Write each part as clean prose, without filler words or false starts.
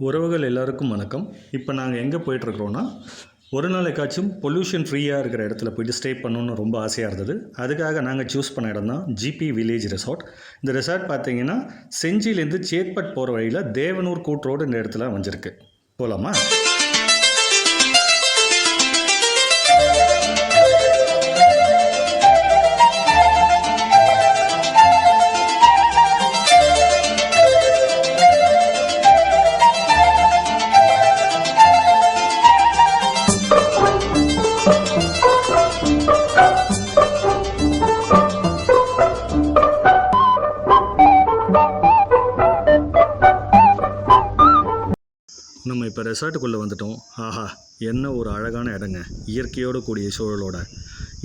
உறவுகள் எல்லாருக்கும் வணக்கம். இப்போ நாங்கள் எங்கே போயிட்டுருக்குறோன்னா, ஒரு நாளைக்காச்சும் பொல்யூஷன் ஃப்ரீயாக இருக்கிற இடத்துல போய்ட்டு ஸ்டே பண்ணணுன்னு ரொம்ப ஆசையாக இருந்தது. அதுக்காக நாங்கள் சூஸ் பண்ண இடம் தான் ஜிபி வில்லேஜ் ரெசார்ட். இந்த ரெசார்ட் பார்த்தீங்கன்னா செஞ்சிலேருந்து சேத்பட் போகிற வழியில் தேவனூர் கூட்ரோடு இந்த இடத்துல அமைஞ்சிருக்கு. போகலாமா? நம்ம இப்போ ரெசார்ட்டுக்குள்ளே வந்துட்டோம். ஆஹா, என்ன ஒரு அழகான இடங்க, இயற்கையோடு கூடிய சூழலோட.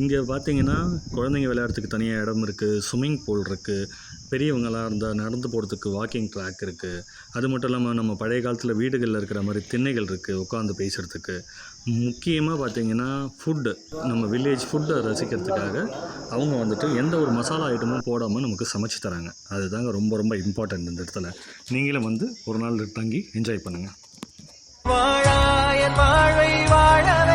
இங்கே பார்த்தீங்கன்னா குழந்தைங்க விளையாடுறதுக்கு தனியாக இடம் இருக்குது, ஸ்விம்மிங் பூல் இருக்குது, பெரியவங்களாக இருந்தால் நடந்து போகிறதுக்கு வாக்கிங் ட்ராக் இருக்குது. அது மட்டும் இல்லாமல் நம்ம பழைய காலத்தில் வீடுகளில் இருக்கிற மாதிரி திண்ணைகள் இருக்குது உட்காந்து பேசுகிறதுக்கு. முக்கியமாக பார்த்தீங்கன்னா ஃபுட்டு, நம்ம வில்லேஜ் ஃபுட்டை ரசிக்கிறதுக்காக அவங்க வந்துட்டு எந்த ஒரு மசாலா ஐட்டமும் போடாமல் நமக்கு சமைச்சு தராங்க. அதுதாங்க ரொம்ப ரொம்ப இம்பார்ட்டண்ட் இந்த இடத்துல. நீங்களும் வந்து ஒரு நாள் தங்கி என்ஜாய் பண்ணுங்கள். வாழாய வாழ்வை வாழவே